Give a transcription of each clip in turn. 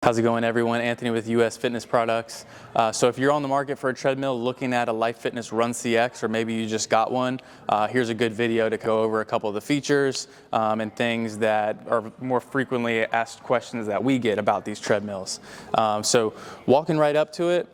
How's it going, everyone? Anthony with US Fitness Products. So if you're on the market for a treadmill looking at a Life Fitness Run CX, or maybe you just got one, here's a good video to go over a couple of the features and things that are more frequently asked questions that we get about these treadmills. So walking right up to it,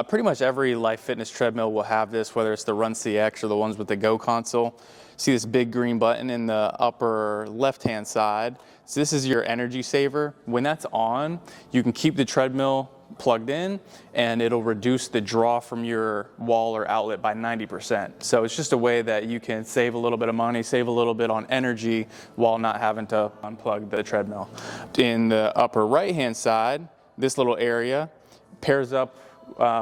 pretty much every Life Fitness treadmill will have this, whether it's the Run CX or the ones with the Go console. See this big green button in the upper left-hand side. So this is your energy saver. When that's on, you can keep the treadmill plugged in and it'll reduce the draw from your wall or outlet by 90%. So it's just a way that you can save a little bit of money, save a little bit on energy while not having to unplug the treadmill. In the upper right-hand side, this little area pairs up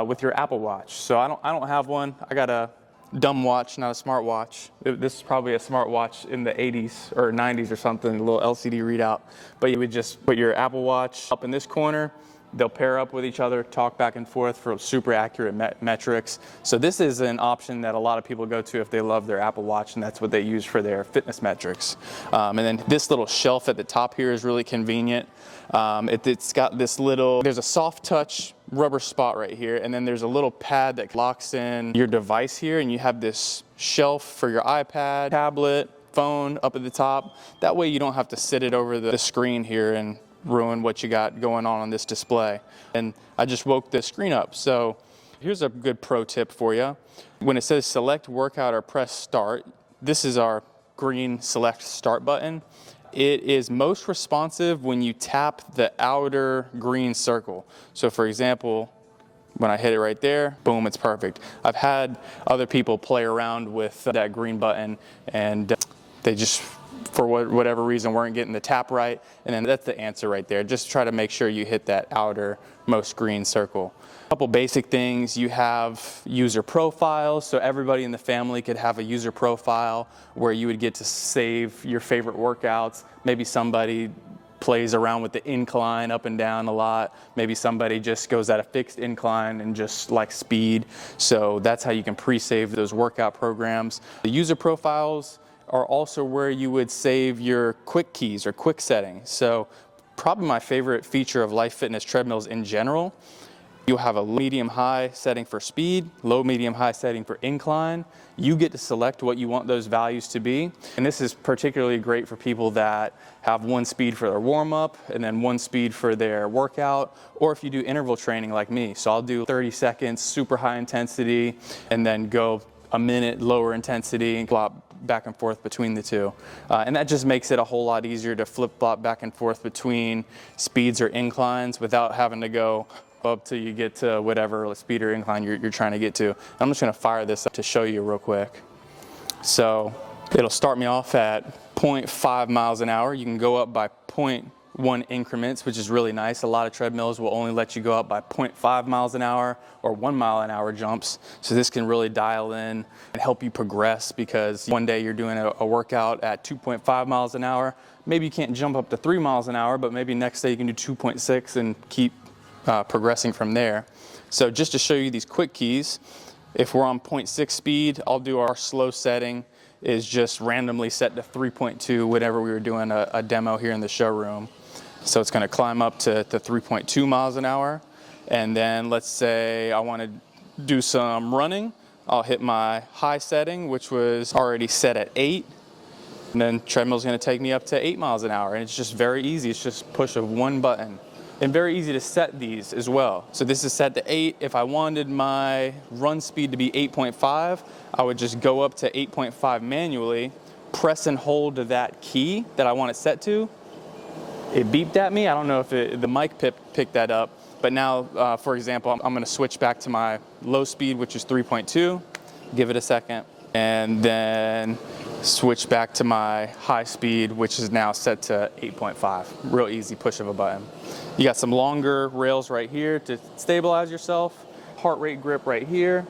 with your Apple Watch. So I don't have one. I got a dumb watch, not a smart watch. This is probably a smart watch in the 80s or 90s or something, a little LCD readout. But you would just put your Apple Watch up in this corner. They'll pair up with each other, talk back and forth for super accurate metrics. So this is an option that a lot of people go to if they love their Apple Watch, and that's what they use for their fitness metrics. And then this little shelf at the top here is really convenient. It's got this little, there's a soft touch rubber spot right here, and then there's a little pad that locks in your device here, and you have this shelf for your iPad, tablet, phone up at the top. That way you don't have to sit it over the screen here and ruin what you got going on this display. And I just woke the screen up. So here's a good pro tip for you. When it says select workout or press start, this is our green select start button. It is most responsive when you tap the outer green circle. So for example, when I hit it right there, boom, it's perfect. I've had other people play around with that green button and they just, for whatever reason, weren't getting the tap right. And then that's the answer right there. Just try to make sure you hit that outermost green circle. A couple basic things. You have user profiles. So everybody in the family could have a user profile where you would get to save your favorite workouts. Maybe somebody plays around with the incline up and down a lot. Maybe somebody just goes at a fixed incline and just likes speed. So that's how you can pre-save those workout programs. The user profiles are also where you would save your quick keys or quick settings. So probably my favorite feature of Life Fitness treadmills in general, you'll have a medium-high setting for speed, low, medium-high setting for incline. You get to select what you want those values to be. And this is particularly great for people that have one speed for their warm-up and then one speed for their workout, or if you do interval training like me. So I'll do 30 seconds, super high intensity, and then go a minute lower intensity and flop back and forth between the two. And that just makes it a whole lot easier to flip-flop back and forth between speeds or inclines without having to go up till you get to whatever speed or incline you're trying to get to. I'm just gonna fire this up to show you real quick. So it'll start me off at 0.5 miles an hour. You can go up by 0.1 increments, which is really nice. A lot of treadmills will only let you go up by 0.5 miles an hour or 1 mile an hour jumps. So this can really dial in and help you progress, because one day you're doing a workout at 2.5 miles an hour. Maybe you can't jump up to 3 miles an hour, but maybe next day you can do 2.6 and keep progressing from there. So just to show you these quick keys, if we're on 0.6 speed, I'll do our slow setting is just randomly set to 3.2 whenever we were doing a demo here in the showroom. So it's going to climb up to 3.2 miles an hour. And then let's say I want to do some running. I'll hit my high setting, which was already set at 8. And then treadmill's going to take me up to 8 miles an hour. And it's just very easy. It's just push of one button. And very easy to set these as well. So this is set to 8. If I wanted my run speed to be 8.5, I would just go up to 8.5 manually, press and hold that key that I want it set to. It beeped at me. I don't know if the mic picked that up. But now, for example, I'm going to switch back to my low speed, which is 3.2. Give it a second. And then switch back to my high speed, which is now set to 8.5. Real easy push of a button. You got some longer rails right here to stabilize yourself. Heart rate grip right here.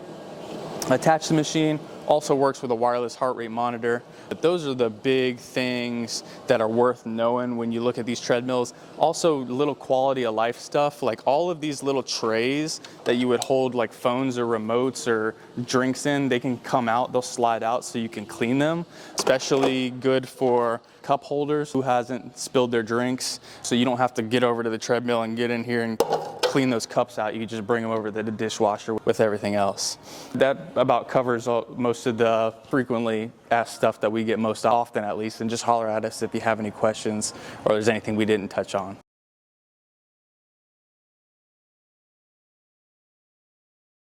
Attach the machine. Also works with a wireless heart rate monitor. But those are the big things that are worth knowing when you look at these treadmills. Also, little quality of life stuff, like all of these little trays that you would hold like phones or remotes or drinks in, they can come out, they'll slide out so you can clean them. Especially good for cup holders. Who hasn't spilled their drinks? So you don't have to get over to the treadmill and get in here and clean those cups out. You just bring them over to the dishwasher with everything else. That about covers most of the frequently asked stuff that we get most often, at least, and just holler at us if you have any questions or there's anything we didn't touch on.